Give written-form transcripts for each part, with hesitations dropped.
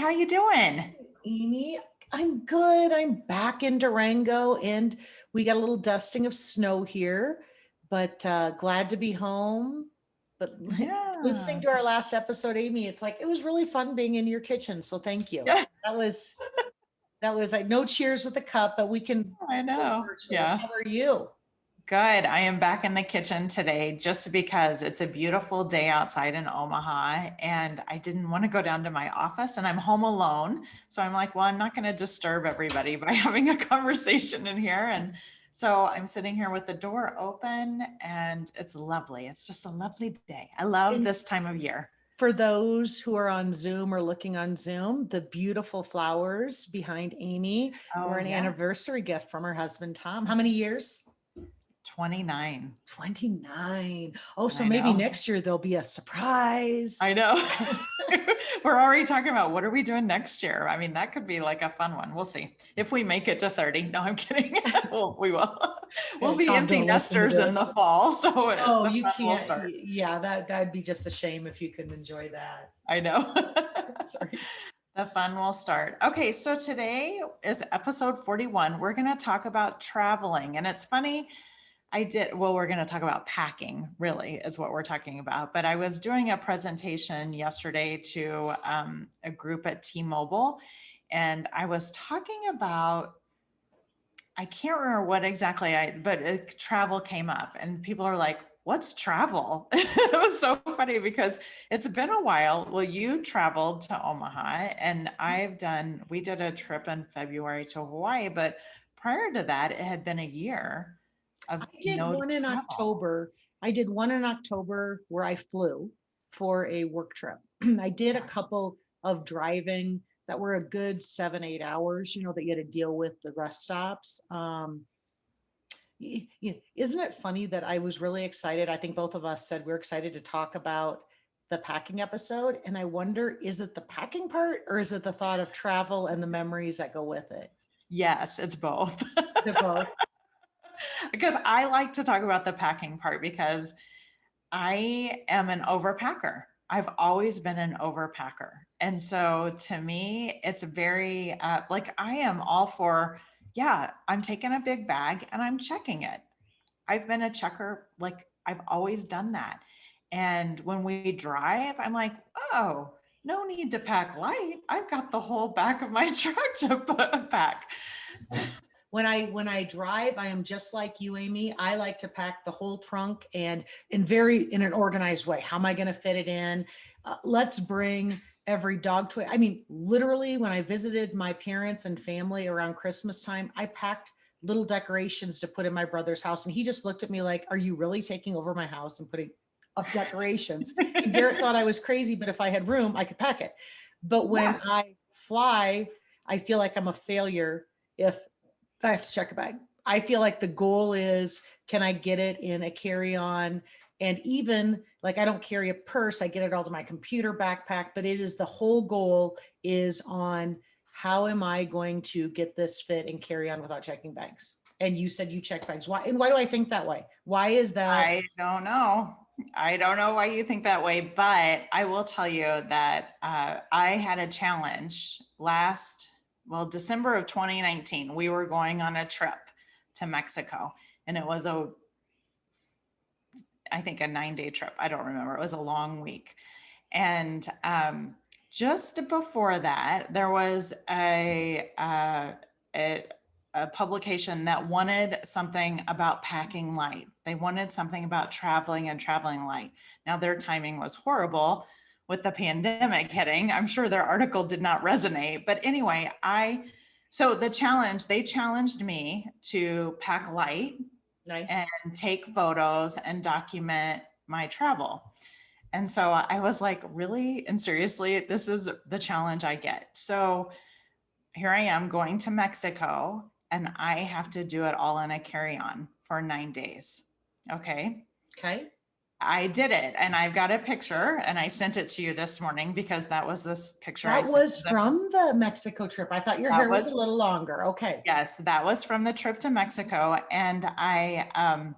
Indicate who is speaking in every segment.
Speaker 1: how you doing?
Speaker 2: Amy, I'm good. I'm back in Durango and we got a little dusting of snow here, but glad to be home. But listening
Speaker 1: Yeah.
Speaker 2: to our last episode, Amy, it's like it was really fun being in your kitchen. So thank you.
Speaker 1: Yeah,
Speaker 2: That was like no cheers with a cup, but we can
Speaker 1: I
Speaker 2: do it
Speaker 1: know.
Speaker 2: virtually.
Speaker 1: Yeah.
Speaker 2: How are you?
Speaker 1: Good. I am back in the kitchen today just because it's a beautiful day outside in Omaha and I didn't want to go down to my office and I'm home alone. So I'm like, well, I'm not going to disturb everybody by having a conversation in here. And so I'm sitting here with the door open and it's lovely. It's just a lovely day. I love
Speaker 2: And
Speaker 1: this time of year.
Speaker 2: for those who are on Zoom or looking on Zoom, the beautiful flowers behind Amy
Speaker 1: Oh,
Speaker 2: were an
Speaker 1: yes.
Speaker 2: anniversary gift from her husband, Tom. How many years?
Speaker 1: 29.
Speaker 2: 29. Oh, so
Speaker 1: I
Speaker 2: maybe
Speaker 1: know.
Speaker 2: next year there'll be a surprise.
Speaker 1: I know. We're already talking about what are we doing next year? I mean, that could be like a fun one. We'll see if we make it to 30. No, I'm kidding. Well, we will. We'll be
Speaker 2: Tom,
Speaker 1: empty
Speaker 2: don't listen to
Speaker 1: nesters in
Speaker 2: this.
Speaker 1: the fall, so
Speaker 2: Oh,
Speaker 1: the
Speaker 2: you
Speaker 1: fun will
Speaker 2: can't.
Speaker 1: start.
Speaker 2: Yeah, that'd be just a shame if you couldn't enjoy that.
Speaker 1: I know.
Speaker 2: Sorry.
Speaker 1: The fun will start. Okay, so today is episode 41. We're going to talk about traveling. And it's funny, we're going to talk about packing, really, is what we're talking about. But I was doing a presentation yesterday to a group at T-Mobile, and I was talking about, I can't remember what exactly but travel came up, and people are like, what's travel? It was so funny because it's been a while. Well, you traveled to Omaha, and we did a trip in February to Hawaii, but prior to that, it had been a year of
Speaker 2: I did
Speaker 1: no
Speaker 2: one in
Speaker 1: travel.
Speaker 2: October. I did one in October where I flew for a work trip. I did a couple of driving that were a good 7, 8 hours, that you had to deal with the rest stops. Isn't it funny that I was really excited? I think both of us said we're excited to talk about the packing episode. And I wonder, is it the packing part or is it the thought of travel and the memories that go with it?
Speaker 1: Yes, it's both.
Speaker 2: The both.
Speaker 1: Because I like to talk about the packing part because I am an overpacker. I've always been an overpacker. And so to me, it's very like I am all for, yeah, I'm taking a big bag and I'm checking it. I've been a checker, like I've always done that. And when we drive, I'm like, oh, no need to pack light. I've got the whole back of my truck to pack.
Speaker 2: When I drive, I am just like you, Amy. I like to pack the whole trunk and in an organized way. How am I going to fit it in? Let's bring every dog toy. I mean, literally, when I visited my parents and family around Christmas time, I packed little decorations to put in my brother's house, and he just looked at me like, "Are you really taking over my house and putting up decorations?" And Garrett thought I was crazy, but if I had room, I could pack it. But when
Speaker 1: Yeah.
Speaker 2: I fly, I feel like I'm a failure if I have to check a bag. I feel like the goal is, can I get it in a carry-on? And even like I don't carry a purse, I get it all to my computer backpack, but it is the whole goal is on how am I going to get this fit and carry on without checking bags? And you said you check bags. Why? And why do I think that way? Why is that?
Speaker 1: I don't know. I don't know why you think that way, but I will tell you that I had a challenge December of 2019. We were going on a trip to Mexico, and it was I think a 9-day trip. I don't remember. It was a long week. And just before that, there was a publication that wanted something about packing light. They wanted something about traveling and traveling light. Now, their timing was horrible with the pandemic hitting. I'm sure their article did not resonate. But anyway, they challenged me to pack light
Speaker 2: Nice.
Speaker 1: and take photos and document my travel. And so I was like, really and seriously, this is the challenge I get. So here I am going to Mexico and I have to do it all in a carry-on for 9 days. Okay.
Speaker 2: Okay.
Speaker 1: I did it and I've got a picture and I sent it to you this morning because that was this picture I
Speaker 2: That
Speaker 1: sent.
Speaker 2: was from the Mexico trip. I thought your
Speaker 1: That
Speaker 2: hair was a
Speaker 1: was,
Speaker 2: little longer. Okay.
Speaker 1: yes, that was from the trip to Mexico. And I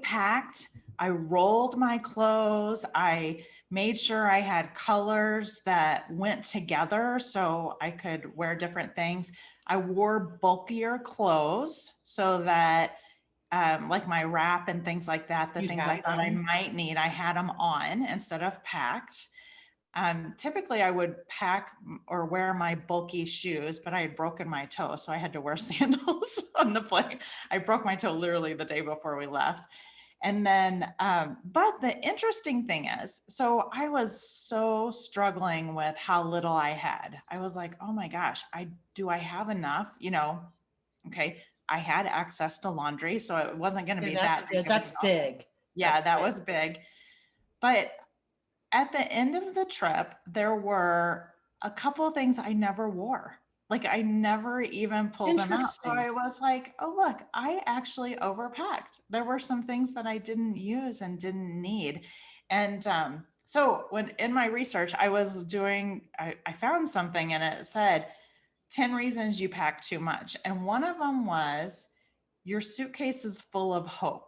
Speaker 1: packed I rolled my clothes. I made sure I had colors that went together so I could wear different things. I wore bulkier clothes so that like my wrap and things like that, the
Speaker 2: You
Speaker 1: things I
Speaker 2: had
Speaker 1: thought I
Speaker 2: them.
Speaker 1: might need, I had them on instead of packed. Typically I would pack or wear my bulky shoes, but I had broken my toe, so I had to wear sandals on the plane. I broke my toe literally the day before we left. And then, but the interesting thing is, so I was so struggling with how little I had. I was like, oh my gosh, do I have enough? Okay, I had access to laundry, so it wasn't going to
Speaker 2: Okay,
Speaker 1: be
Speaker 2: that's
Speaker 1: that big
Speaker 2: good.
Speaker 1: of a
Speaker 2: That's
Speaker 1: deal.
Speaker 2: big.
Speaker 1: Yeah,
Speaker 2: That's
Speaker 1: that
Speaker 2: big.
Speaker 1: was big. But at the end of the trip, there were a couple of things I never wore. Like I never even pulled them out. So
Speaker 2: Interesting.
Speaker 1: I was like, oh, look, I actually overpacked. There were some things that I didn't use and didn't need. And so when in my research, I found something and it said 10 reasons you pack too much. And one of them was your suitcase is full of hope.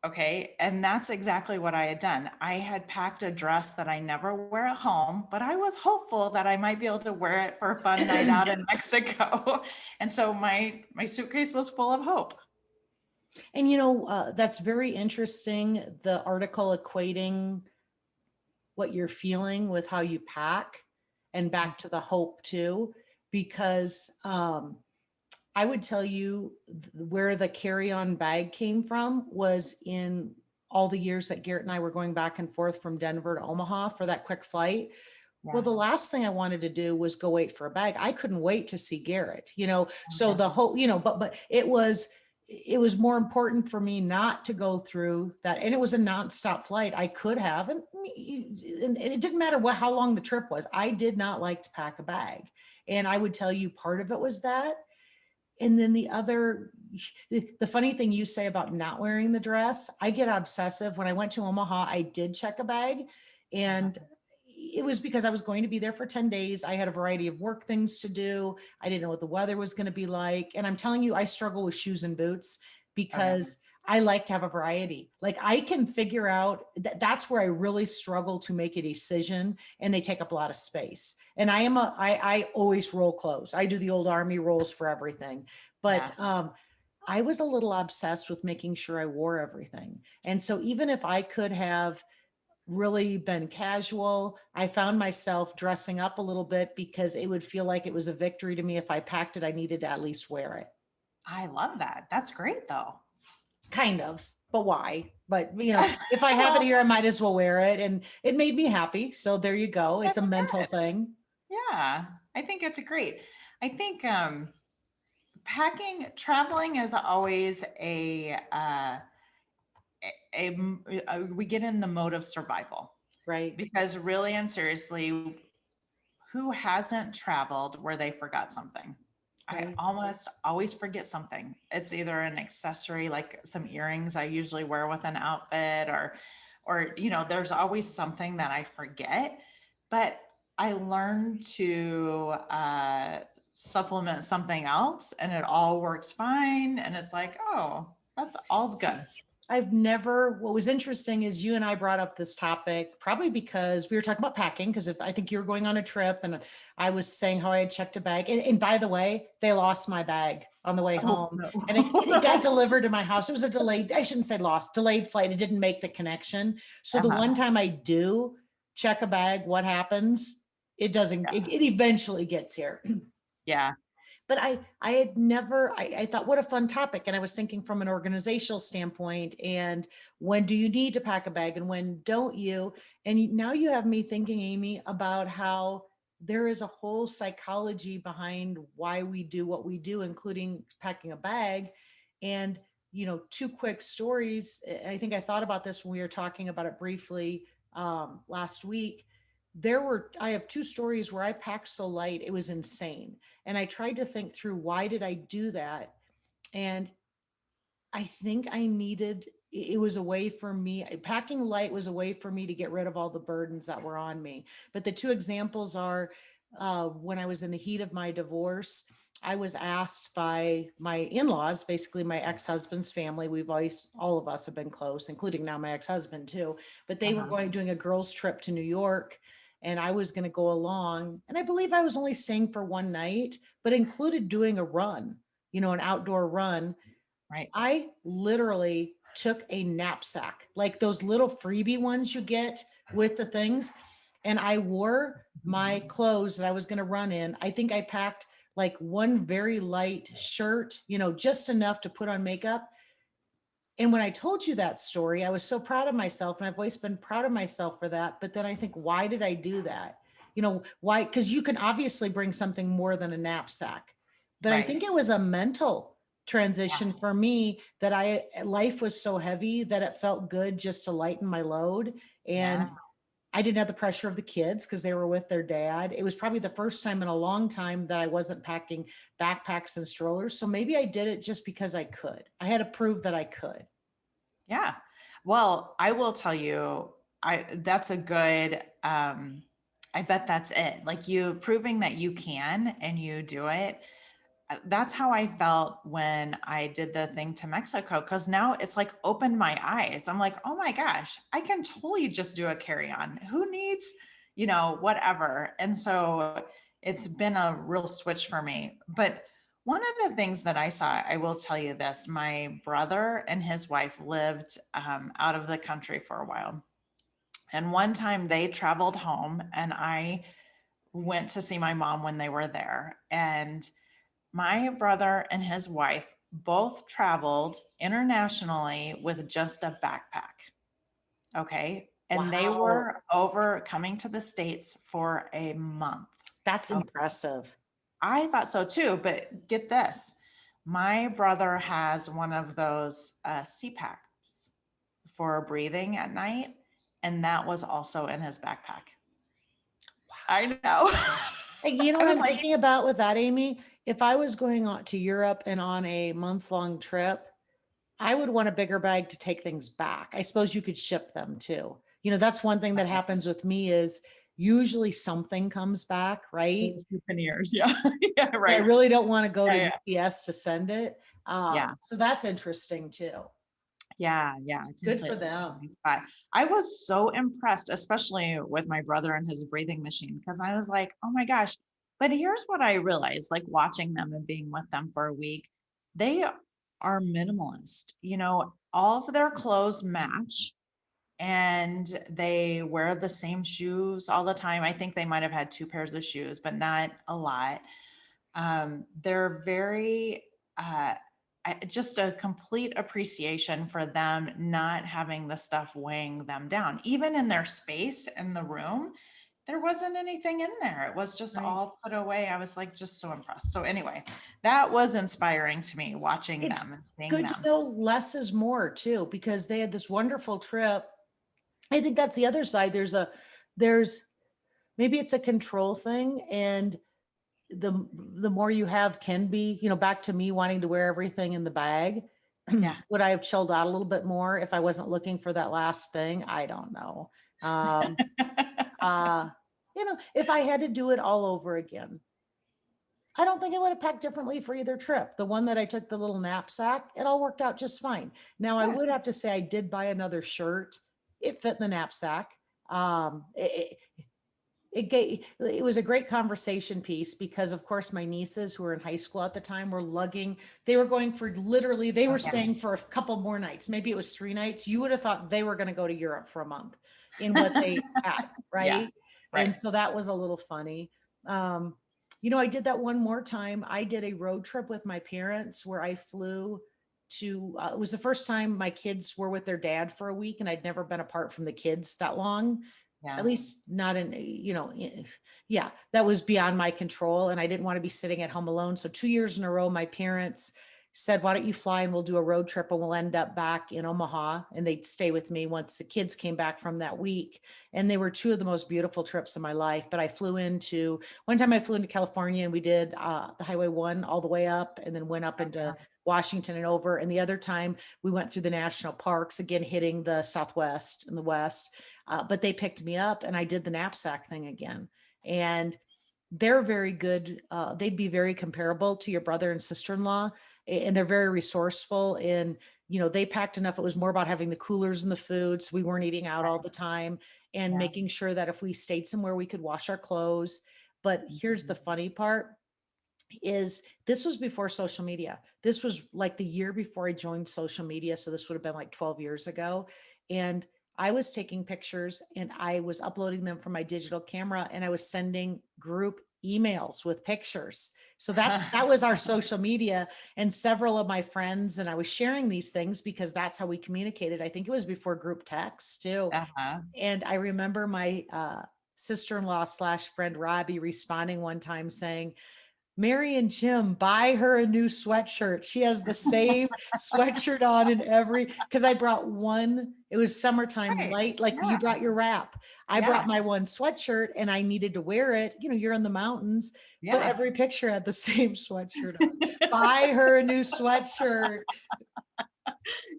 Speaker 1: Okay. And that's exactly what I had done. I had packed a dress that I never wear at home, but I was hopeful that I might be able to wear it for a fun night out in Mexico. And so my suitcase was full of hope.
Speaker 2: And that's very interesting. The article equating what you're feeling with how you pack, and back to the hope too, because I would tell you where the carry-on bag came from was in all the years that Garrett and I were going back and forth from Denver to Omaha for that quick flight. Well,
Speaker 1: Yeah.
Speaker 2: the last thing I wanted to do was go wait for a bag. I couldn't wait to see Garrett, so
Speaker 1: Okay.
Speaker 2: the whole, but it was more important for me not to go through that. And it was a nonstop flight. I could have, and it didn't matter how long the trip was. I did not like to pack a bag. And I would tell you part of it was that. And then the funny thing you say about not wearing the dress, I get obsessive. When I went to Omaha, I did check a bag,
Speaker 1: Uh-huh.
Speaker 2: and it was because I was going to be there for 10 days. I had a variety of work things to do. I didn't know what the weather was going to be like. And I'm telling you, I struggle with shoes and boots
Speaker 1: Oh yeah.
Speaker 2: because I like to have a variety. Like I can figure out that's where I really struggle to make a decision, and they take up a lot of space. And I always roll clothes. I do the old army rolls for everything.
Speaker 1: Yeah.
Speaker 2: But I was a little obsessed with making sure I wore everything. And so even if I could have really been casual, I found myself dressing up a little bit because it would feel like it was a victory to me. If I packed it, I needed to at least wear it.
Speaker 1: I love that. That's great though.
Speaker 2: Kind of, but why? But if I have it
Speaker 1: Well,
Speaker 2: here, I might as well wear it. And it made me happy. So there you go. It's
Speaker 1: that's
Speaker 2: a mental
Speaker 1: good.
Speaker 2: thing.
Speaker 1: Yeah. I think it's great. I think traveling is always we get in the mode of survival
Speaker 2: Right.
Speaker 1: because really and seriously, who hasn't traveled where they forgot something? I
Speaker 2: Right.
Speaker 1: almost always forget something. It's either an accessory, like some earrings I usually wear with an outfit, or there's always something that I forget. But I learned to supplement something else, and it all works fine. And it's like, oh, that's all's good.
Speaker 2: What was interesting is you and I brought up this topic probably because we were talking about packing. Because if I think you were going on a trip and I was saying how I had checked a bag. And by the way, they lost my bag on the way
Speaker 1: Oh
Speaker 2: home,
Speaker 1: no.
Speaker 2: and it got delivered to my house. It was a delayed, I shouldn't say lost, delayed flight. It didn't make the connection. So the
Speaker 1: Uh-huh.
Speaker 2: one time I do check a bag, what happens? It doesn't, it eventually gets here.
Speaker 1: Yeah.
Speaker 2: But I had never, I thought, what a fun topic. And I was thinking from an organizational standpoint, and when do you need to pack a bag and when don't you? And now you have me thinking, Amy, about how there is a whole psychology behind why we do what we do, including packing a bag. And, two quick stories. I think I thought about this when we were talking about it briefly last week. I have two stories where I packed so light, it was insane. And I tried to think through, why did I do that? And I think it was a way for me, packing light was a way for me to get rid of all the burdens that were on me. But the two examples are when I was in the heat of my divorce, I was asked by my in-laws, basically my ex-husband's family. We've always, all of us have been close, including now my ex-husband too. But they were
Speaker 1: Uh-huh.
Speaker 2: doing a girls' trip to New York, and I was going to go along. And I believe I was only staying for one night, but included doing a run, an outdoor run.
Speaker 1: Right.
Speaker 2: I literally took a knapsack, like those little freebie ones you get with the things, and I wore my clothes that I was going to run in. I think I packed like one very light shirt, just enough to put on makeup. And when I told you that story, I was so proud of myself, and I've always been proud of myself for that. But then I think, why did I do that? Why? Because you can obviously bring something more than a knapsack. But I
Speaker 1: Right.
Speaker 2: think it was a mental
Speaker 1: Yeah.
Speaker 2: transition for me that life was so heavy that it felt good just to lighten my load.
Speaker 1: Yeah.
Speaker 2: And I didn't have the pressure of the kids because they were with their dad. It was probably the first time in a long time that I wasn't packing backpacks and strollers. So maybe I did it just because I could. I had to prove that I could.
Speaker 1: Yeah. Well, I will tell you, that's a good I bet that's it. Like you proving that you can and you do it. That's how I felt when I did the thing to Mexico, cuz now it's like opened my eyes. I'm like, "Oh my gosh, I can totally just do a carry-on. Who needs, whatever." And so it's been a real switch for me. But one of the things that I saw, I will tell you this, my brother and his wife lived out of the country for a while. And one time they traveled home, and I went to see my mom when they were there. And my brother and his wife both traveled internationally with just a backpack. Okay. And they
Speaker 2: Wow.
Speaker 1: were over coming to the States for a month.
Speaker 2: That's
Speaker 1: Okay.
Speaker 2: impressive.
Speaker 1: I thought so too, but get this. My brother has one of those CPAPs for breathing at night, and that was also in his backpack. I know.
Speaker 2: Hey, you know
Speaker 1: I
Speaker 2: what
Speaker 1: was
Speaker 2: I'm
Speaker 1: like,
Speaker 2: thinking about with that, Amy? If I was going on to Europe and on a month-long trip, I would want a bigger bag to take things back. I suppose you could ship them too. That's one thing that
Speaker 1: right.
Speaker 2: happens with me is usually something comes back, right?
Speaker 1: Souvenirs. Yeah. Yeah.
Speaker 2: But I
Speaker 1: Right.
Speaker 2: really don't want to go
Speaker 1: Yeah.
Speaker 2: to
Speaker 1: Yeah.
Speaker 2: UPS to send it.
Speaker 1: Yeah.
Speaker 2: So that's interesting too.
Speaker 1: Yeah, yeah,
Speaker 2: Good for
Speaker 1: completely.
Speaker 2: them.
Speaker 1: But I was so impressed, especially with my brother and his breathing machine, because I was like, oh my gosh. But here's what I realized, like watching them and being with them for a week, they are minimalist. All of their clothes match, and they wear the same shoes all the time. I think they might have had two pairs of shoes, but not a lot. They're very just a complete appreciation for them not having the stuff weighing them down. Even in their space in the room, there wasn't anything in there. It was just
Speaker 2: Right.
Speaker 1: all put away. I was like just so impressed. So anyway, that was inspiring to me watching
Speaker 2: It's
Speaker 1: them and seeing
Speaker 2: good to
Speaker 1: them.
Speaker 2: know less is more too, because they had this wonderful trip. I think that's the other side. There's maybe it's a control thing, and the more you have can be, back to me wanting to wear everything in the bag.
Speaker 1: Yeah.
Speaker 2: Would I have chilled out a little bit more if I wasn't looking for that last thing? I don't know. Um, uh, if I had to do it all over again, I don't think I would have packed differently for either trip. The one that I took, the little knapsack, it all worked out just fine. Now, I
Speaker 1: Yeah.
Speaker 2: would have to say I did buy another shirt. It fit in the knapsack. It was a great conversation piece because of course my nieces who were in high school at the time were lugging, they were going for literally, they were
Speaker 1: Okay.
Speaker 2: staying for a couple more nights, maybe it was 3 nights. You would have thought they were going to go to Europe for a month in what they had,
Speaker 1: Yeah.
Speaker 2: right?
Speaker 1: Right.
Speaker 2: And so that was a little funny. um I did that one more time. I did a road trip with my parents where I flew to it was the first time my kids were with their dad for a week, and I'd never been apart from the kids that long, at
Speaker 1: Yeah.
Speaker 2: least not in, yeah, that was beyond my control. And I didn't want to be sitting at home alone. So 2 years in a row, my parents said, why don't you fly and we'll do a road trip and we'll end up back in Omaha. And they'd stay with me once the kids came back from that week. And they were two of the most beautiful trips of my life. But one time I flew into California and we did the Highway 1 all the way up and then went up into Washington and over. And the other time we went through the national parks, again, hitting the Southwest and the West. But they picked me up and I did the knapsack thing again. And they're very good. They'd be very comparable to your brother and sister-in-law, and they're very resourceful. And they packed enough. It was more about having the coolers and the foods. We weren't eating out all the time, and
Speaker 1: Yeah.
Speaker 2: making sure that if we stayed somewhere, we could wash our clothes. But here's the
Speaker 1: Mhm.
Speaker 2: funny part: is this was before social media. This was like the year before I joined social media. So this would have been like 12 years ago. And I was taking pictures and I was uploading them from my digital camera, and I was sending group emails with pictures. So that was our social media, and several of my friends and I was sharing these things because that's how we communicated. I think it was before group text too.
Speaker 1: Uh-huh.
Speaker 2: And I remember my sister-in-law slash friend Robbie responding one time saying, Mary and Jim, buy her a new sweatshirt. She has the same sweatshirt on in every, because I brought one, it was summertime
Speaker 1: Right.
Speaker 2: light, like you
Speaker 1: Yeah.
Speaker 2: brought your wrap. I
Speaker 1: Yeah.
Speaker 2: brought my one sweatshirt and I needed to wear it. You're in the mountains, but
Speaker 1: Yeah.
Speaker 2: every picture had the same sweatshirt on. Buy her a new sweatshirt.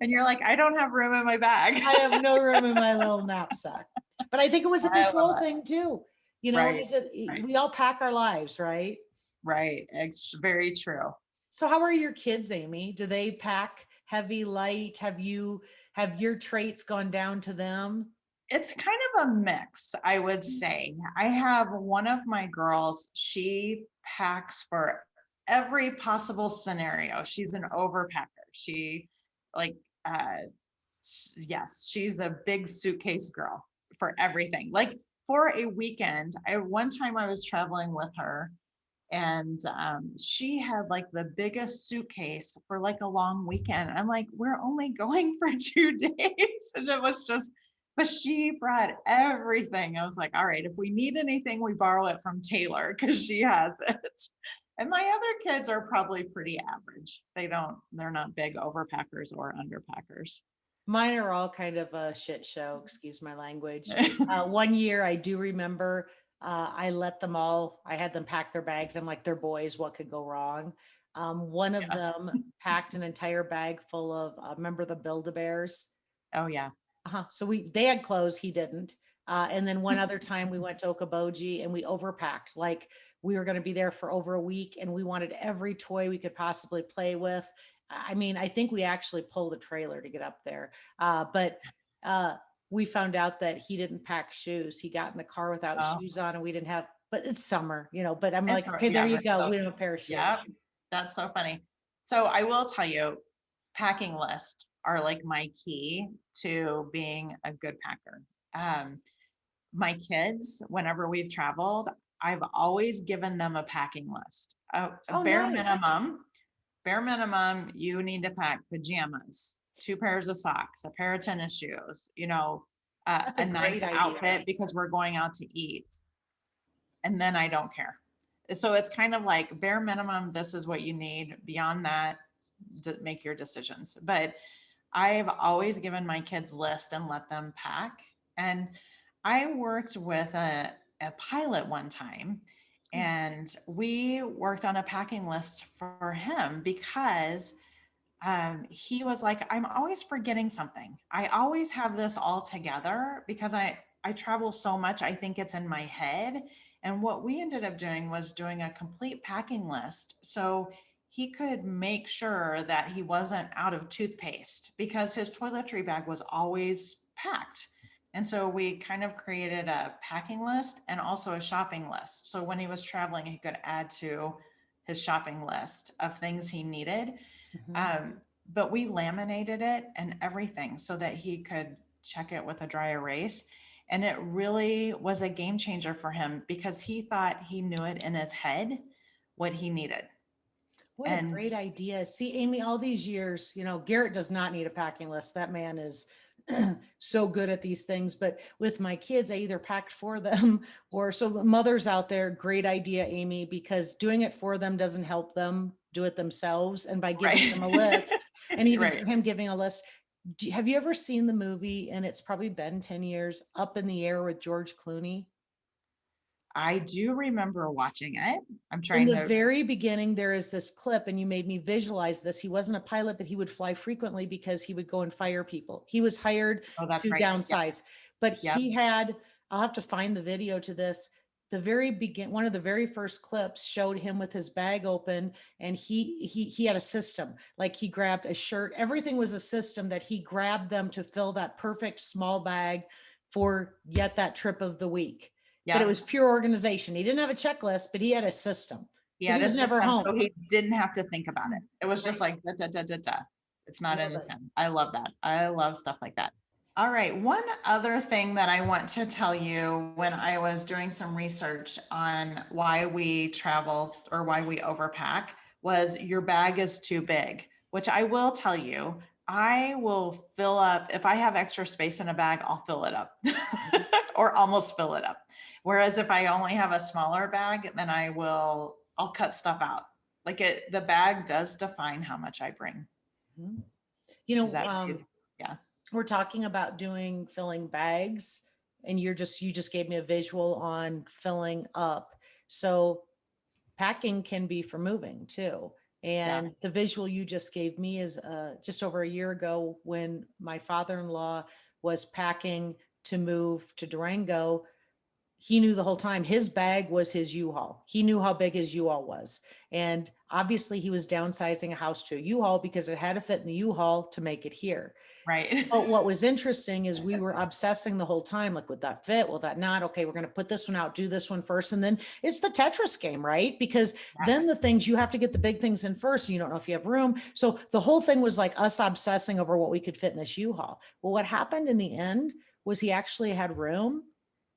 Speaker 1: And you're like, I don't have room in my bag.
Speaker 2: I have no room in my little knapsack. But I think it was a
Speaker 1: I love
Speaker 2: control
Speaker 1: it.
Speaker 2: thing too.
Speaker 1: Right.
Speaker 2: Is it,
Speaker 1: Right.
Speaker 2: we all pack our lives, right?
Speaker 1: Right. It's very true.
Speaker 2: So how are your kids, Amy? Do they pack heavy, light? Have your traits gone down to them?
Speaker 1: It's kind of a mix, I would say. I have one of my girls, she packs for every possible scenario. She's an overpacker. She like yes, she's a big suitcase girl for everything. Like for a weekend, I one time I was traveling with her, and she had like the biggest suitcase for like a long weekend. I'm like, we're only going for 2 days. And it was just, but she brought everything. I was like, all right, if we need anything, we borrow it from Taylor because she has it. And my other kids are probably pretty average. They're not big overpackers or underpackers.
Speaker 2: Mine are all kind of a shit show, excuse my language. One year I do remember, I had them pack their bags. I'm like, they're boys, what could go wrong? One of
Speaker 1: Yeah.
Speaker 2: them packed an entire bag full of, remember the Build-A-Bears?
Speaker 1: Oh, yeah.
Speaker 2: Uh-huh. So they had clothes, he didn't. And then one other time we went to Okoboji and we overpacked. Like we were going to be there for over a week and we wanted every toy we could possibly play with. I mean, I think we actually pulled a trailer to get up there. But we found out that he didn't pack shoes. He got in the car without
Speaker 1: Oh,
Speaker 2: shoes on, and we didn't have, but it's summer, but I'm
Speaker 1: it's,
Speaker 2: like, okay, there
Speaker 1: yeah,
Speaker 2: you
Speaker 1: right.
Speaker 2: go.
Speaker 1: So,
Speaker 2: We don't have a pair of shoes.
Speaker 1: yeah, that's so funny. So I will tell you, packing lists are like my key to being a good packer. Um, my kids, whenever we've traveled, I've always given them a packing list. A
Speaker 2: Oh,
Speaker 1: bare
Speaker 2: nice.
Speaker 1: minimum, bare minimum, you need to pack pajamas, two pairs of socks, a pair of tennis shoes,
Speaker 2: That's a
Speaker 1: a nice
Speaker 2: great idea.
Speaker 1: outfit because we're going out to eat. And then I don't care. So it's kind of like bare minimum, this is what you need. Beyond that, make your decisions. But I've always given my kids list and let them pack. And I worked with a pilot one time,
Speaker 2: Hmm.
Speaker 1: and we worked on a packing list for him because he was like, I'm always forgetting something. I always have this all together because I travel so much. I think it's in my head. And what we ended up doing was doing a complete packing list. So he could make sure that he wasn't out of toothpaste because his toiletry bag was always packed. And so we kind of created a packing list and also a shopping list. So when he was traveling, he could add to his shopping list of things he needed.
Speaker 2: Mhm.
Speaker 1: Um, but we laminated it and everything so that he could check it with a dry erase. And it really was a game changer for him because he thought he knew it in his head what he needed.
Speaker 2: What a
Speaker 1: And
Speaker 2: great idea. See, Amy, all these years, Garrett does not need a packing list. That man is so good at these things. But with my kids, I either packed for them or so mothers out there, great idea, Amy, because doing it for them doesn't help them do it themselves. And by giving
Speaker 1: right.
Speaker 2: them a list, and even
Speaker 1: Right.
Speaker 2: for him giving a list, have you ever seen the movie? And it's probably been 10 years, Up in the Air with George Clooney.
Speaker 1: I do remember watching it. I'm
Speaker 2: In
Speaker 1: trying
Speaker 2: the
Speaker 1: to,
Speaker 2: very beginning, there is this clip, and you made me visualize this. He wasn't a pilot, but he would fly frequently because he would go and fire people. He was hired
Speaker 1: oh, that's
Speaker 2: to
Speaker 1: right. Yep.
Speaker 2: downsize, but
Speaker 1: Yep.
Speaker 2: I'll have to find the video to this. the very one of the very first clips showed him with his bag open, and he had a system. Like he grabbed a shirt, everything was a system that he grabbed them to fill that perfect small bag for yet that trip of the week. But it
Speaker 1: Yeah.
Speaker 2: was pure organization. He didn't have a checklist, but he had a system
Speaker 1: He
Speaker 2: because
Speaker 1: had
Speaker 2: he
Speaker 1: a
Speaker 2: was never
Speaker 1: system, so
Speaker 2: home.
Speaker 1: he didn't have to think about it. It was just
Speaker 2: Right.
Speaker 1: like, da, da, da, da, da. It's not in
Speaker 2: Love
Speaker 1: his
Speaker 2: it.
Speaker 1: head. I love that. I love stuff like that. All right. One other thing that I want to tell you, when I was doing some research on why we travel or why we overpack, was your bag is too big, which I will tell you, I will fill up. If I have extra space in a bag, I'll fill it up or almost fill it up. Whereas if I only have a smaller bag, then I'll cut stuff out. Like the bag does define how much I bring.
Speaker 2: Mhm.
Speaker 1: Is that, yeah.
Speaker 2: We're talking about doing filling bags, and you just gave me a visual on filling up. So packing can be for moving too.
Speaker 1: Yeah.
Speaker 2: And the visual you just gave me is just over a year ago when my father-in-law was packing to move to Durango. He knew the whole time his bag was his U-Haul. He knew how big his U-Haul was. And obviously he was downsizing a house to a U-Haul because it had to fit in the U-Haul to make it here.
Speaker 1: Right.
Speaker 2: But what was interesting is we were obsessing the whole time, like, would that fit? Will that not? Okay, we're going to put this one out, do this one first. And then it's the Tetris game, right? Because then the things you have to get the big things in first. And you don't know if you have room. So the whole thing was like us obsessing over what we could fit in this U-Haul. Well, what happened in the end was he actually had room.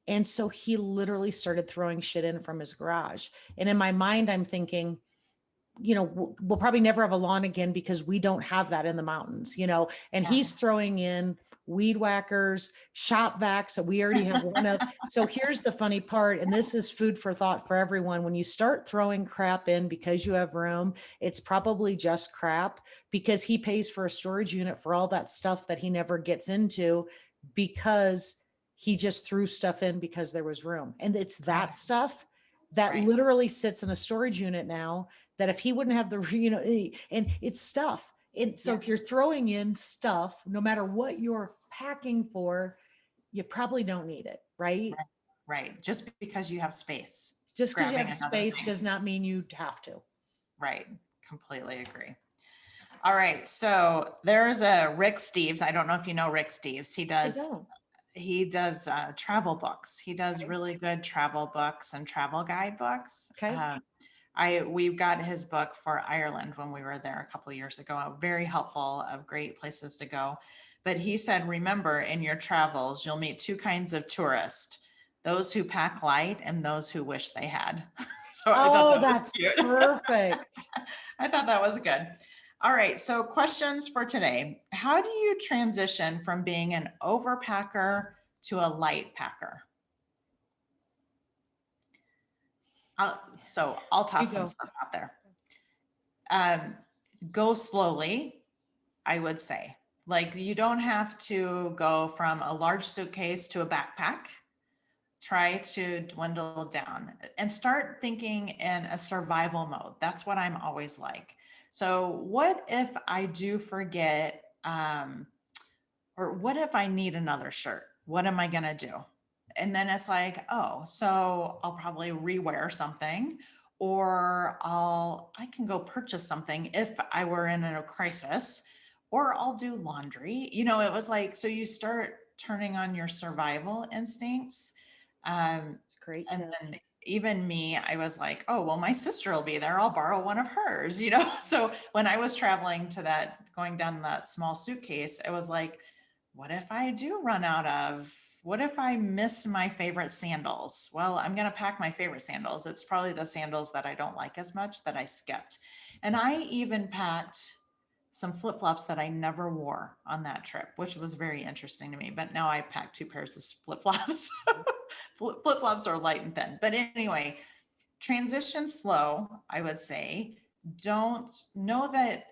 Speaker 2: And so he literally started throwing shit in from his garage. And in my mind, I'm thinking, we'll probably never have a lawn again because we don't have that in the mountains, and
Speaker 1: Yeah.
Speaker 2: he's throwing in weed whackers, shop vacs that we already have one of. So here's the funny part, and this is food for thought for everyone. When you start throwing crap in because you have room, it's probably just crap, because he pays for a storage unit for all that stuff that he never gets into because he just threw stuff in because there was room. And it's that stuff that
Speaker 1: Right.
Speaker 2: literally sits in a storage unit now, that if he wouldn't have the, and it's stuff. And so
Speaker 1: Yeah.
Speaker 2: if you're throwing in stuff, no matter what you're packing for, you probably don't need it, right?
Speaker 1: Right. Just because you have space,
Speaker 2: Just because you
Speaker 1: grabbing
Speaker 2: have
Speaker 1: another
Speaker 2: space
Speaker 1: thing.
Speaker 2: does not mean you have to.
Speaker 1: Right. Completely agree. All right. So there's a Rick Steves. I don't know if you know Rick Steves.
Speaker 2: I don't.
Speaker 1: He does travel books. He does
Speaker 2: Okay.
Speaker 1: really good travel books and travel guide books.
Speaker 2: Okay.
Speaker 1: We got his book for Ireland when we were there a couple of years ago. Very helpful, of great places to go. But he said, remember, in your travels, you'll meet two kinds of tourists: those who pack light and those who wish they had. So I thought
Speaker 2: Oh,
Speaker 1: that was
Speaker 2: that's
Speaker 1: cute.
Speaker 2: perfect.
Speaker 1: I thought that was good. All right. So questions for today. How do you transition from being an overpacker to a light packer? I'll
Speaker 2: You
Speaker 1: toss some
Speaker 2: go.
Speaker 1: stuff out there. Go slowly, I would say. Like, you don't have to go from a large suitcase to a backpack. Try to dwindle down and start thinking in a survival mode. That's what I'm always like. So what if I do forget, or what if I need another shirt? What am I going to do? And then it's like, oh, so I'll probably rewear something, or I can go purchase something if I were in a crisis, or I'll do laundry. It was like, so you start turning on your survival instincts.
Speaker 2: It's a great
Speaker 1: And
Speaker 2: tip.
Speaker 1: then even me, I was like, oh, well, my sister will be there. I'll borrow one of hers. So when I was traveling going down that small suitcase, it was like, what if I do run out what if I miss my favorite sandals? Well, I'm going to pack my favorite sandals. It's probably the sandals that I don't like as much that I skipped. And I even packed some flip-flops that I never wore on that trip, which was very interesting to me. But now I pack two pairs of flip-flops. Flip-flops are light and thin. But anyway, transition slow, I would say. Don't know that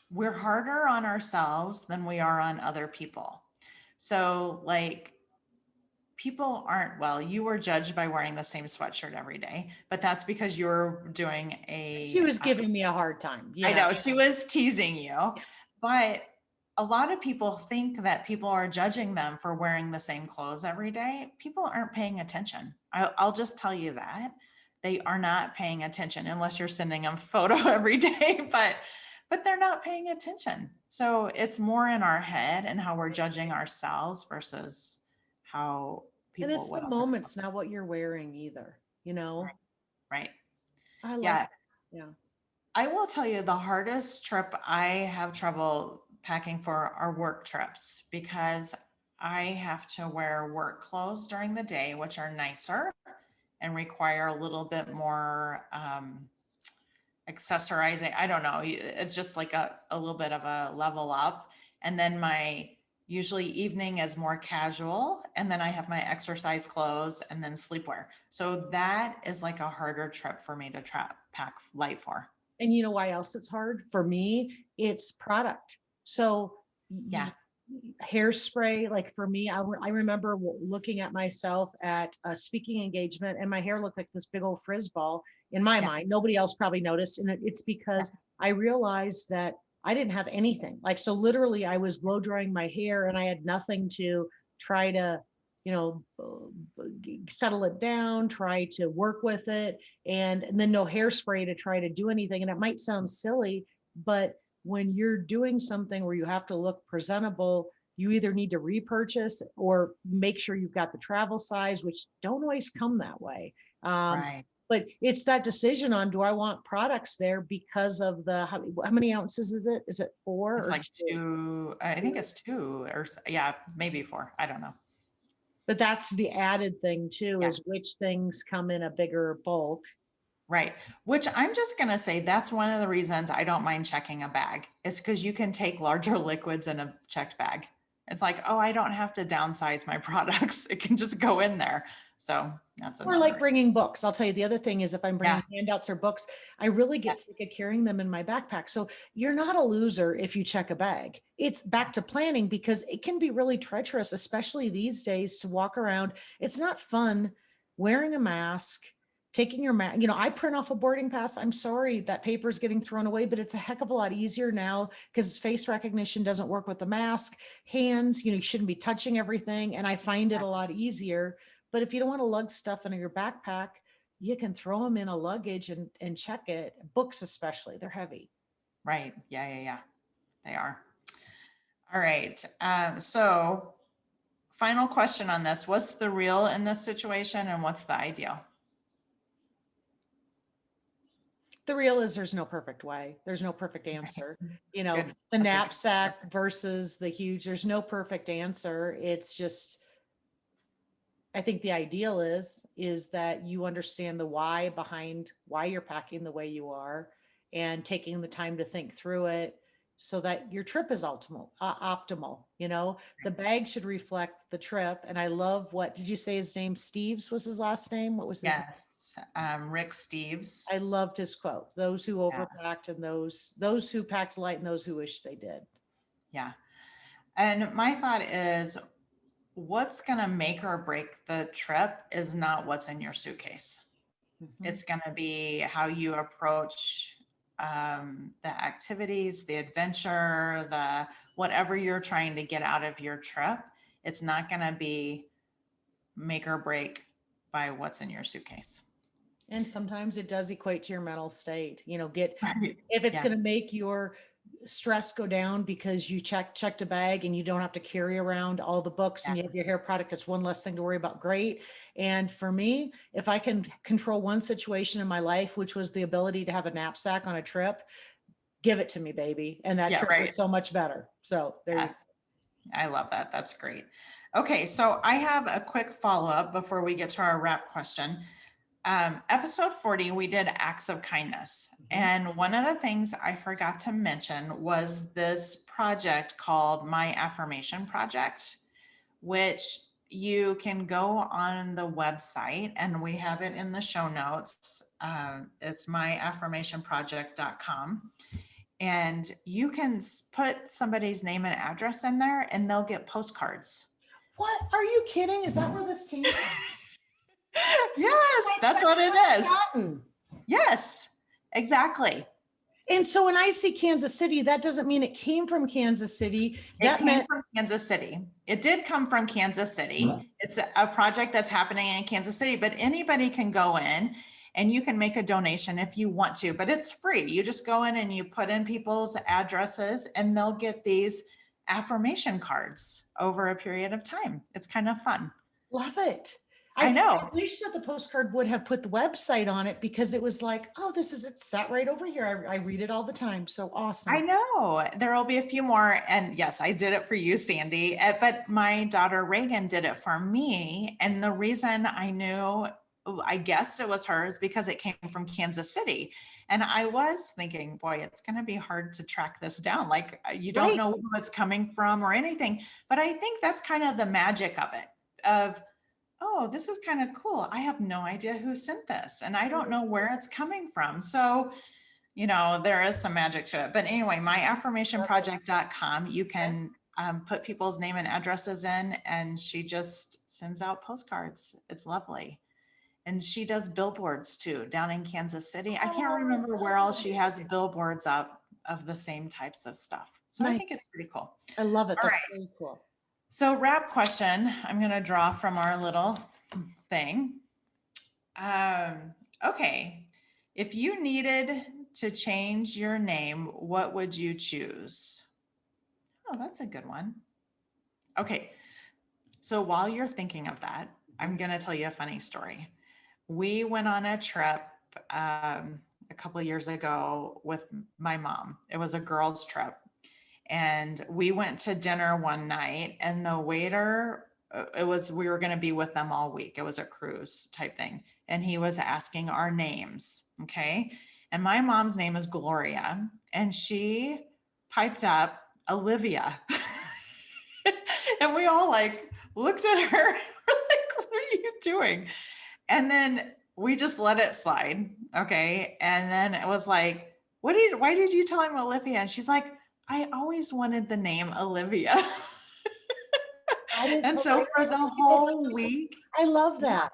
Speaker 1: we're harder on ourselves than we are on other people. So, like, people aren't, well, you were judged by wearing the same sweatshirt every day, but that's because you're doing
Speaker 2: She was giving me a hard time.
Speaker 1: I
Speaker 2: Yeah.
Speaker 1: know she was teasing you, but a lot of people think that people are judging them for wearing the same clothes every day. People aren't paying attention. I'll just tell you that they are not paying attention unless you're sending them photo every day, but they're not paying attention. So it's more in our head and how we're judging ourselves versus how
Speaker 2: And
Speaker 1: people
Speaker 2: it's
Speaker 1: with
Speaker 2: the
Speaker 1: other
Speaker 2: moments, not what you're wearing either, you
Speaker 1: right,
Speaker 2: know?
Speaker 1: right.
Speaker 2: I like,
Speaker 1: Yeah.
Speaker 2: yeah.
Speaker 1: I will tell you the hardest trip I have trouble packing for are work trips because I have to wear work clothes during the day, which are nicer and require a little bit more accessorizing. I don't know. It's just like a little bit of a level up. And then my usually evening is more casual. And then I have my exercise clothes and then sleepwear. So that is like a harder trip for me to pack light for.
Speaker 2: And you know why else it's hard? For me, it's product. So
Speaker 1: Yeah.
Speaker 2: hairspray, like for me, I remember looking at myself at a speaking engagement and my hair looked like this big old frizz ball in my
Speaker 1: Yeah.
Speaker 2: mind. Nobody else probably noticed. And it's
Speaker 1: Yeah.
Speaker 2: because I realized that I didn't have anything. Like, so literally I was blow drying my hair and I had nothing to try to, you know, settle it down, try to work with it. And then no hairspray to try to do anything. And it might sound silly, but when you're doing something where you have to look presentable, you either need to repurchase or make sure you've got the travel size, which don't always come that way.
Speaker 1: Right.
Speaker 2: But it's that decision on, do I want products there because of the, how many ounces is it? Is it four
Speaker 1: It's
Speaker 2: or
Speaker 1: like
Speaker 2: two?
Speaker 1: two, I think it's two or yeah, maybe four. I don't know.
Speaker 2: But that's the added thing too,
Speaker 1: Yeah.
Speaker 2: is which things come in a bigger bulk.
Speaker 1: Right. Which I'm just going to say that's one of the reasons I don't mind checking a bag. It's because you can take larger liquids in a checked bag. It's like, oh, I don't have to downsize my products. It can just go in there. So that's
Speaker 2: Or like
Speaker 1: another.
Speaker 2: bringing books. I'll tell you, the other thing is if I'm
Speaker 1: Yeah.
Speaker 2: bringing handouts or books, I really get sick
Speaker 1: Yes.
Speaker 2: of carrying them in my backpack. So you're not a loser if you check a bag. It's back to planning because it can be really treacherous, especially these days, to walk around. It's not fun wearing a mask, taking your mask. You know, I print off a boarding pass. I'm sorry that paper is getting thrown away, but it's a heck of a lot easier now because face recognition doesn't work with the mask. Hands, you shouldn't be touching everything. And I find it a lot easier. But if you don't want to lug stuff into your backpack, you can throw them in a luggage and check it. Books, especially, they're heavy.
Speaker 1: Right. Yeah. Yeah. Yeah. They are. All right. So final question on this. What's the real in this situation and what's the ideal?
Speaker 2: The real is there's no perfect way. There's no perfect answer. You know,
Speaker 1: Good.
Speaker 2: the
Speaker 1: That's a good answer.
Speaker 2: knapsack versus the huge, there's no perfect answer. It's just, I think the ideal is that you understand the why behind why you're packing the way you are and taking the time to think through it so that your trip is optimal. The bag should reflect the trip. And I love, what did you say his name? Steves was his last name. What was his?
Speaker 1: Yes. Rick Steves.
Speaker 2: I loved his quote. Those who
Speaker 1: Yeah.
Speaker 2: overpacked and those who packed light and those who wish they did.
Speaker 1: Yeah. And my thought is what's going to make or break the trip is not what's in your suitcase.
Speaker 2: Mhm.
Speaker 1: It's going to be how you approach the activities, the adventure, the whatever you're trying to get out of your trip. It's not going to be make or break by what's in your suitcase.
Speaker 2: And sometimes it does equate to your mental state.
Speaker 1: Right.
Speaker 2: If it's
Speaker 1: Yeah.
Speaker 2: going to make your stress go down because you checked a bag and you don't have to carry around all the books and
Speaker 1: Yeah.
Speaker 2: you have your hair product, it's one less thing to worry about. Great. And for me, if I can control one situation in my life, which was the ability to have a knapsack on a trip, give it to me, baby. And that
Speaker 1: Yeah.
Speaker 2: trip
Speaker 1: Right.
Speaker 2: was so much better. So there you go.
Speaker 1: Yes. I love that. That's great. Okay. So I have a quick follow up before we get to our wrap question. Episode 40, we did acts of kindness.
Speaker 2: Mhm.
Speaker 1: And one of the things I forgot to mention was this project called My Affirmation Project, which you can go on the website and we have it in the show notes. It's myaffirmationproject.com. And you can put somebody's name and address in there and they'll get postcards.
Speaker 2: What? Are you kidding? Is that where this came from?
Speaker 1: Yes, that's what it is.
Speaker 2: Gotten.
Speaker 1: Yes, exactly.
Speaker 2: And so when I see Kansas City, that doesn't mean it came from Kansas City.
Speaker 1: It
Speaker 2: That
Speaker 1: came
Speaker 2: meant
Speaker 1: from Kansas City. It did come from Kansas City. It's a project that's happening in Kansas City, but anybody can go in and you can make a donation if you want to, but it's free. You just go in and you put in people's addresses and they'll get these affirmation cards over a period of time. It's kind of fun.
Speaker 2: love it.
Speaker 1: I know.
Speaker 2: I wish that the postcard would have put the website on it because it was like, oh, this is it sat right over here. I read it all the time. So awesome.
Speaker 1: I know there will be a few more. And yes, I did it for you, Sandy, but my daughter Reagan did it for me. And the reason I knew, I guessed it was hers because it came from Kansas City. And I was thinking, boy, it's going to be hard to track this down. Like you don't
Speaker 2: Right.
Speaker 1: know who it's coming from or anything. But I think that's kind of the magic of it, of, oh, this is kind of cool. I have no idea who sent this and I don't know where it's coming from. So there is some magic to it. But anyway, myaffirmationproject.com, you can put people's name and addresses in, and she just sends out postcards. It's lovely. And she does billboards too down in Kansas City. I can't remember where else she has billboards up of the same types of stuff. So I think
Speaker 2: Nice.
Speaker 1: it's pretty cool.
Speaker 2: I love it.
Speaker 1: All
Speaker 2: That's
Speaker 1: right.
Speaker 2: really cool.
Speaker 1: So wrap question, I'm going to draw from our little thing. Okay. If you needed to change your name, what would you choose? Oh, that's a good one. Okay. So while you're thinking of that, I'm going to tell you a funny story. We went on a trip a couple of years ago with my mom. It was a girls' trip. And we went to dinner one night, and the waiter, we were going to be with them all week. It was a cruise type thing. And he was asking our names. Okay. And my mom's name is Gloria, and she piped up Olivia. And we all like looked at her, like, what are you doing? And then we just let it slide. Okay. And then it was like, why did you tell him Olivia? And she's like, I always wanted the name Olivia. And so for the whole week,
Speaker 2: I love that.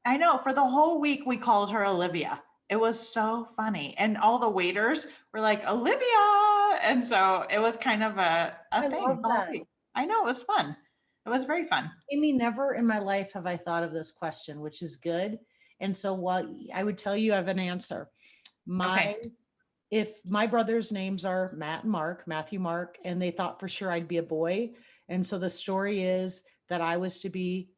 Speaker 1: I know, for the whole week, we called her Olivia. It was so funny. And all the waiters were like, Olivia. And so it was kind of a
Speaker 2: I
Speaker 1: thing
Speaker 2: love
Speaker 1: the whole
Speaker 2: that.
Speaker 1: week. I know, it was fun. It was very fun.
Speaker 2: Amy, never in my life have I thought of this question, which is good. And so while I would tell you I have an answer,
Speaker 1: Okay.
Speaker 2: if my brothers' names are Matt and Mark, Matthew, Mark, and they thought for sure I'd be a boy. And so the story is that I was to be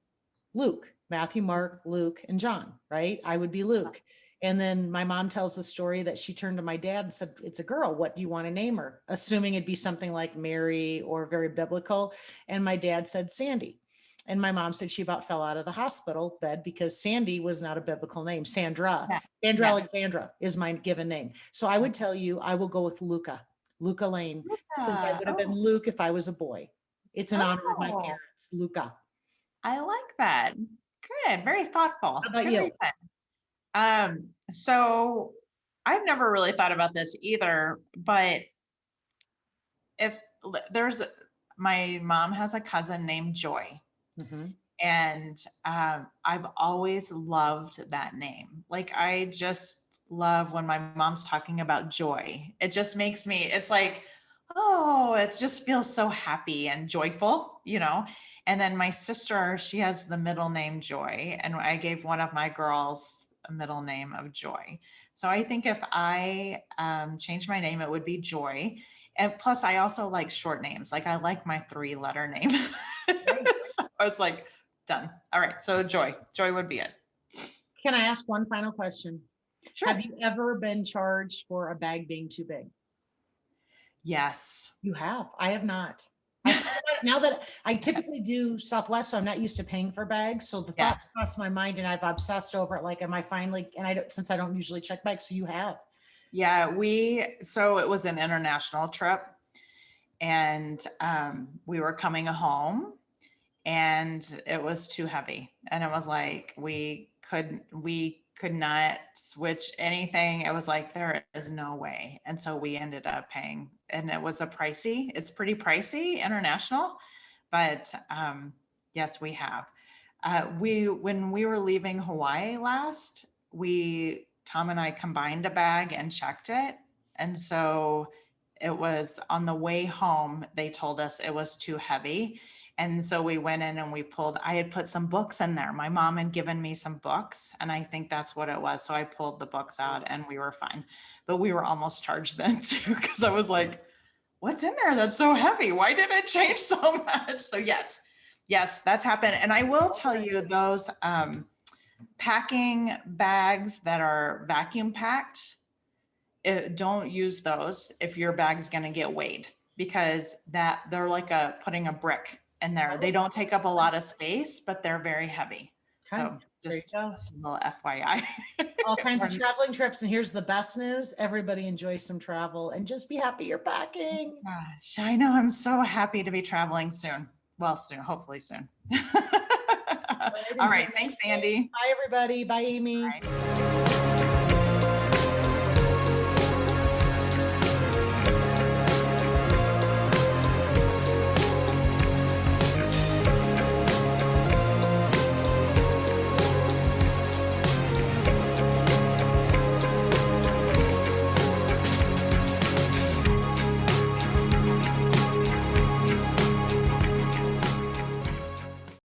Speaker 2: Luke, Matthew, Mark, Luke, and John, right? I would be Luke. And then my mom tells the story that she turned to my dad and said, it's a girl. What do you want to name her? Assuming it'd be something like Mary or very biblical. And my dad said, Sandy. And my mom said she about fell out of the hospital bed because Sandy was not a biblical name. Sandra
Speaker 1: Yeah.
Speaker 2: Alexandra is my given name. So I would tell you, I will go with Luca Lane, because I would have been Luke if I was a boy. It's in honor of my
Speaker 1: Oh,
Speaker 2: parents, Luca.
Speaker 1: I like that. Good. Very thoughtful.
Speaker 2: How about
Speaker 1: Good
Speaker 2: you?
Speaker 1: reason. So I've never really thought about this either, but if there's, my mom has a cousin named Joy.
Speaker 2: Mhm.
Speaker 1: And I've always loved that name. Like, I just love when my mom's talking about joy. It just makes me, it's like, oh, it just feels so happy and joyful. And then my sister, she has the middle name Joy. And I gave one of my girls a middle name of Joy. So I think if I change my name, it would be Joy. And plus, I also like short names. Like, I like my 3-letter name. So I was like, done. All right. So Joy would be it.
Speaker 2: Can I ask one final question?
Speaker 1: Sure.
Speaker 2: Have you ever been charged for a bag being too big?
Speaker 1: Yes.
Speaker 2: You have. I have not. Now that I typically do Southwest, so I'm not used to paying for bags. So the
Speaker 1: Yeah.
Speaker 2: thought crossed my mind and I've obsessed over it. Like, am I finally, and I don't, since I don't usually check bags, so you have.
Speaker 1: Yeah. So it was an international trip, and we were coming home, and it was too heavy. And it was like, we could not switch anything. It was like, there is no way. And so we ended up paying, and it's pretty pricey international, but yes, we have. When we were leaving Hawaii last, Tom and I combined a bag and checked it. And so it was on the way home, they told us it was too heavy. And so we went in and I had put some books in there. My mom had given me some books, and I think that's what it was. So I pulled the books out and we were fine. But we were almost charged then too, because I was like, what's in there that's so heavy? Why did it change so much? So yes, that's happened. And I will tell you those packing bags that are vacuum packed, don't use those if your bag's going to get weighed, because that they're like putting a brick in there. They don't take up a lot of space, but they're very heavy.
Speaker 2: Okay,
Speaker 1: So
Speaker 2: there you
Speaker 1: just
Speaker 2: go.
Speaker 1: a little FYI.
Speaker 2: All kinds of traveling trips. And here's the best news. Everybody enjoys some travel and just be happy you're packing.
Speaker 1: Gosh, I know. I'm so happy to be traveling soon. Well, soon, hopefully soon. All right. Thanks, Andy.
Speaker 2: Bye, everybody. Bye, Amy.
Speaker 1: All right.